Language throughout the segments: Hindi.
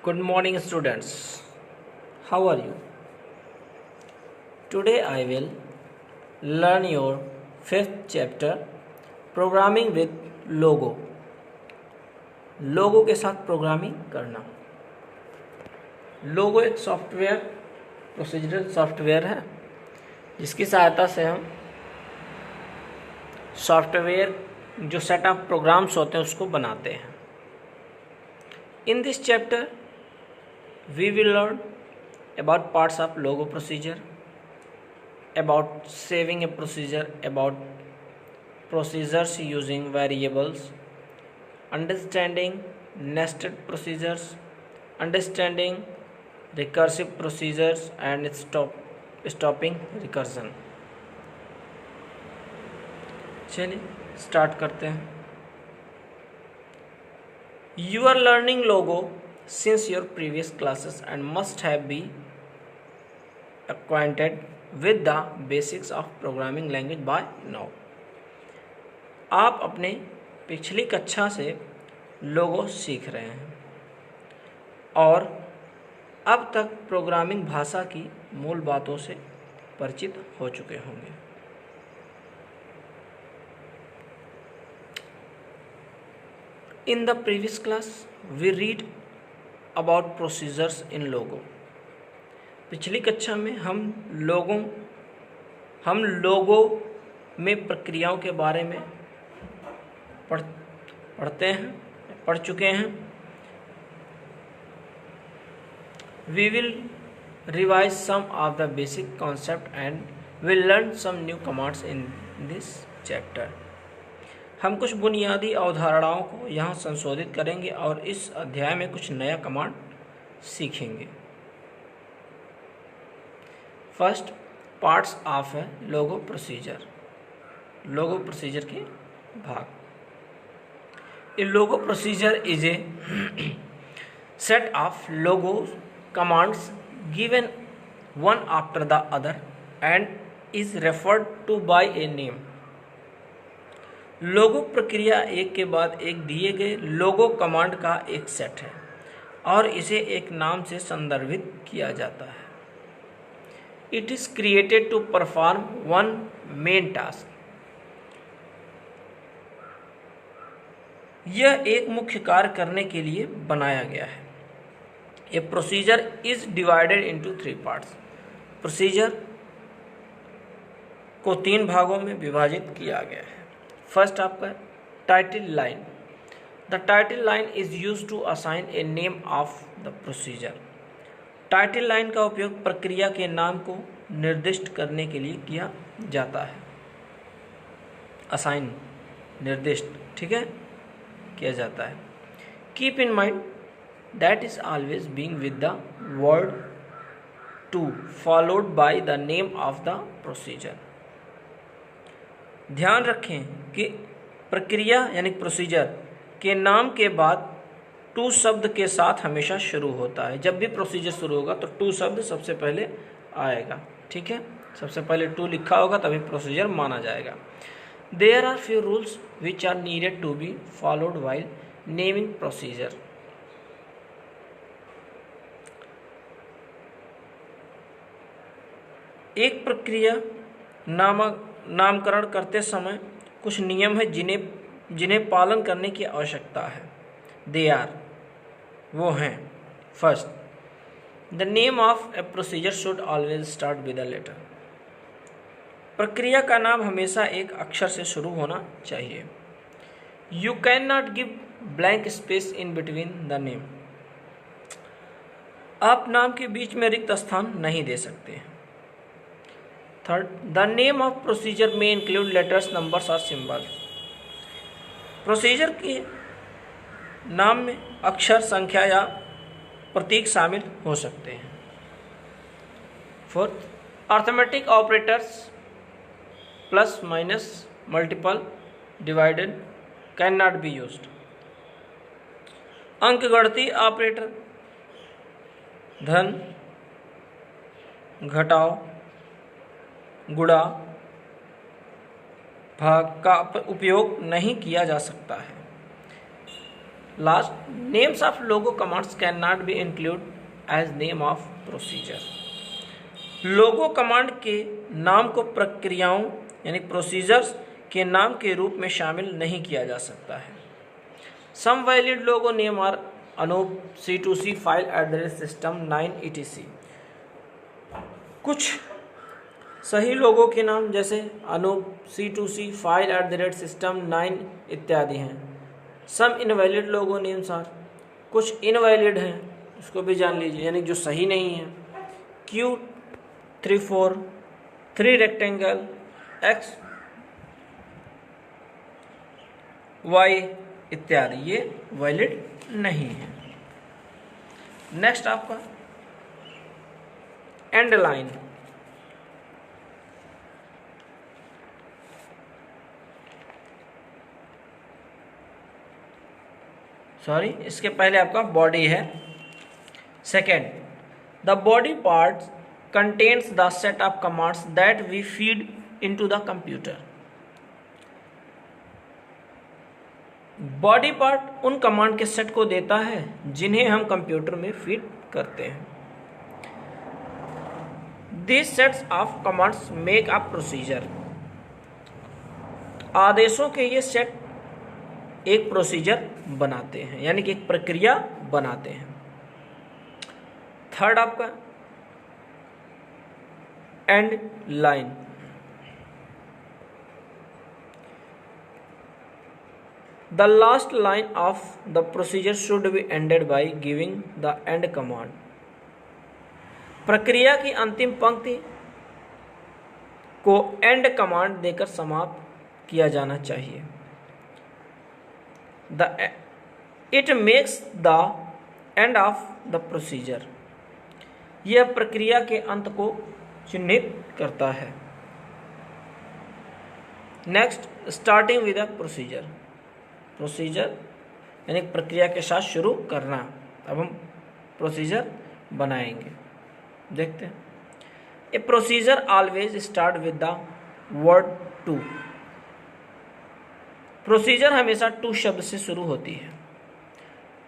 Good morning, students. How are you? Today I will learn your fifth chapter, Programming with Logo. लोगो के साथ प्रोग्रामिंग करना। लोगो एक सॉफ्टवेयर, प्रोसीजरल सॉफ्टवेयर है जिसकी सहायता से हम सॉफ्टवेयर जो सेट ऑफ प्रोग्राम्स होते हैं उसको बनाते हैं। In this chapter, we will learn about parts of logo procedure, about saving a procedure, about procedures using variables, understanding nested procedures, understanding recursive procedures and stopping recursion। चलिए स्टार्ट करते हैं। You are learning logo since your previous classes and must have been acquainted with the basics of programming language by now। आप अपने पिछली कक्षा से लोगो सीख रहे हैं और अब तक प्रोग्रामिंग भाषा की मूल बातों से परिचित हो चुके होंगे। In the previous class, we read about procedures in logo। पिछली कक्षा में हम लोगो में प्रक्रियाओं के बारे में पढ़ चुके हैं। We will revise some of the basic concept and will learn some new commands in this chapter। हम कुछ बुनियादी अवधारणाओं को यहाँ संशोधित करेंगे और इस अध्याय में कुछ नया कमांड सीखेंगे। First, parts of a Logo procedure. Logo procedure के भाग। A Logo procedure is a set of Logo commands given one after the other and is referred to by a name. Logo प्रक्रिया एक के बाद एक दिए गए लोगो कमांड का एक सेट है और इसे एक नाम से संदर्भित किया जाता है। It is created to perform one main task. यह एक मुख्य कार्य करने के लिए बनाया गया है। A procedure is divided into 3 parts. Procedure को 3 भागों में विभाजित किया गया है। फर्स्ट आपका title line. The title line is use to assign a name of the procedure. Title line का उपयोग प्रक्रिया के नाम को निर्दिष्ट करने के लिए किया जाता है। असाइन, निर्दिष्ट, ठीक है, किया जाता है। Keep in mind that is always being with the word to followed by the name of the procedure. ध्यान रखें कि प्रक्रिया यानी प्रोसीजर के नाम के बाद टू शब्द के साथ हमेशा शुरू होता है। जब भी प्रोसीजर शुरू होगा तो टू शब्द सबसे पहले आएगा, ठीक है। सबसे पहले टू लिखा होगा तभी प्रोसीजर माना जाएगा। There are few rules which are needed to be followed while naming procedure. एक प्रक्रिया नामकरण करते समय कुछ नियम है जिन्हें पालन करने की आवश्यकता है। दे आर, वो हैं। First, the name of a procedure should always start with a letter. प्रक्रिया का नाम हमेशा एक अक्षर से शुरू होना चाहिए। You can not give blank space in between the name. आप नाम के बीच में रिक्त स्थान नहीं दे सकते। Third, the name of procedure में इंक्लूड लेटर्स, नंबर्स और सिंबल। प्रोसीजर के नाम में अक्षर, संख्या या प्रतीक शामिल हो सकते हैं। Fourth, arithmetic operators plus, minus, multiple, divided can not be used. अंकगणितीय ऑपरेटर धन, घटाव, गुणा, भाग का उपयोग नहीं किया जा सकता है। Last, names of Logo commands can not be include as name of procedure. Logo command के नाम को प्रक्रियाओं यानी प्रोसीजर्स के नाम के रूप में शामिल नहीं किया जा सकता है। Some valid Logo name are Anoop C2C file address system 9 etc। कुछ सही लोगों के नाम जैसे अनूप C2C फाइल @system 9 इत्यादि हैं। सम इनवैलिड लोगो नेम्स आर, कुछ इनवैलिड हैं, उसको भी जान लीजिए, यानी जो सही नहीं है। Q34 3 रेक्टेंगल X Y इत्यादि ये वैलिड नहीं है। नेक्स्ट आपका एंड लाइन। सॉरी, इसके पहले आपका बॉडी है। Second, the body part contains the set of commands that we feed into the computer. Body part उन कमांड के सेट को देता है जिन्हें हम कंप्यूटर में फीड करते हैं। This sets of commands make a procedure. आदेशों के ये सेट एक प्रोसीजर बनाते हैं, यानी कि एक प्रक्रिया बनाते हैं। थर्ड आपका and line. The last line of the procedure should be ended bye giving the end command. प्रक्रिया की अंतिम पंक्ति को एंड कमांड देकर समाप्त किया जाना चाहिए। It makes the end of the procedure। यह प्रक्रिया के अंत को चिन्हित करता है। Next, starting with a procedure. Procedure यानी प्रक्रिया के साथ शुरू करना। अब हम प्रोसीजर बनाएंगे, देखते हैं। A procedure always start with the word to. Procedure हमेशा टू शब्द से शुरू होती है।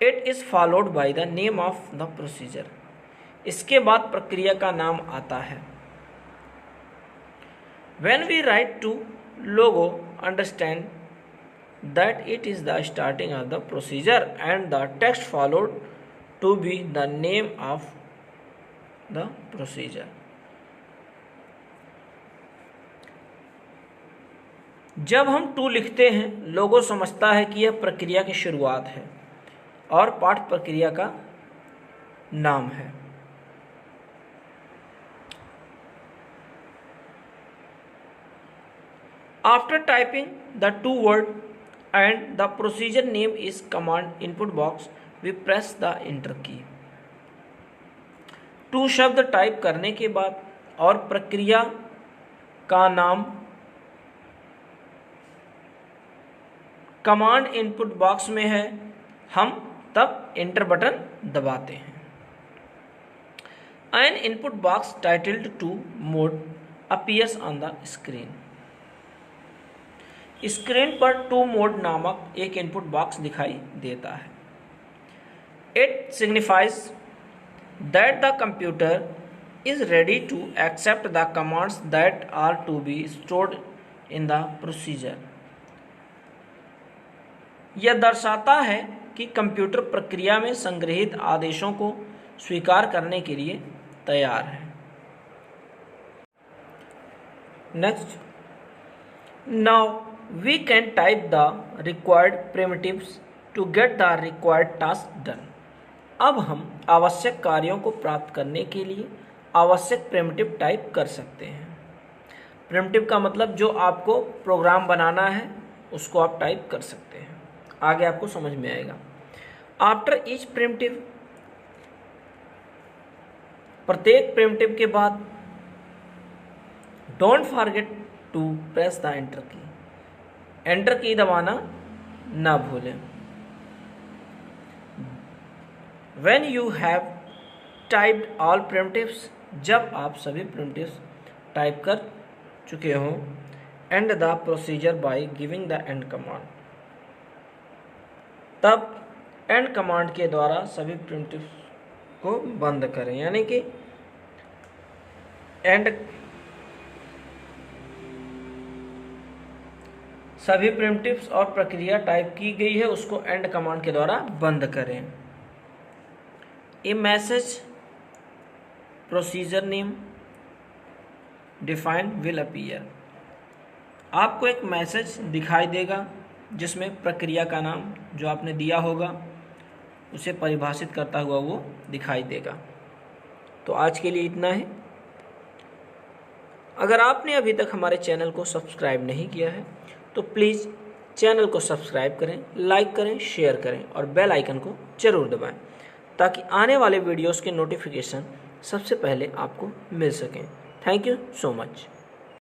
It is followed by the name of the procedure. इसके बाद प्रक्रिया का नाम आता है। When we write to Logo understand that it is the starting of the procedure and the text followed to be the name of the procedure. जब हम टू लिखते हैं, लोगो समझता है कि यह प्रक्रिया की शुरुआत है और पाठ प्रक्रिया का नाम है। After typing the to word and the procedure name is command input box, we press the enter key. To शब्द टाइप करने के बाद और प्रक्रिया का नाम कमांड इनपुट बॉक्स में है, हम तब एंटर बटन दबाते हैं। An input box titled to mode appears on the screen. Screen पर टू मोड नामक एक इनपुट बॉक्स दिखाई देता है। It signifies that the computer is ready to accept the commands that are to be stored in the procedure. यह दर्शाता है कि कंप्यूटर प्रक्रिया में संग्रहित आदेशों को स्वीकार करने के लिए तैयार है। Next, now we can type the required primitives to get the required task done. अब हम आवश्यक कार्यों को प्राप्त करने के लिए आवश्यक प्रिमिटिव टाइप कर सकते हैं। प्रिमिटिव का मतलब जो आपको प्रोग्राम बनाना है उसको आप टाइप कर सकते हैं, आगे आपको समझ में आएगा। आफ्टर ईच प्रिमिटिव, प्रत्येक प्रिमिटिव के बाद don't forget to press the enter key. Enter key दबाना ना भूलें। When you have typed all primitives, जब आप सभी प्रिमिटिव्स टाइप कर चुके हों, end the procedure by giving the end command, तब एंड कमांड के द्वारा सभी प्रिमिटिव्स को बंद करें, यानी कि एंड सभी प्रिमिटिव्स और प्रक्रिया टाइप की गई है उसको एंड कमांड के द्वारा बंद करें। A message procedure name define will appear. आपको एक मैसेज दिखाई देगा जिसमें प्रक्रिया का नाम जो आपने दिया होगा उसे परिभाषित करता हुआ वो दिखाई देगा। तो आज के लिए इतना है। अगर आपने अभी तक हमारे चैनल को सब्सक्राइब नहीं किया है तो प्लीज़ चैनल को सब्सक्राइब करें, लाइक करें, शेयर करें और बेल आइकन को ज़रूर दबाएं ताकि आने वाले वीडियोस के नोटिफिकेशन सबसे पहले आपको मिल सकें। Thank you so much.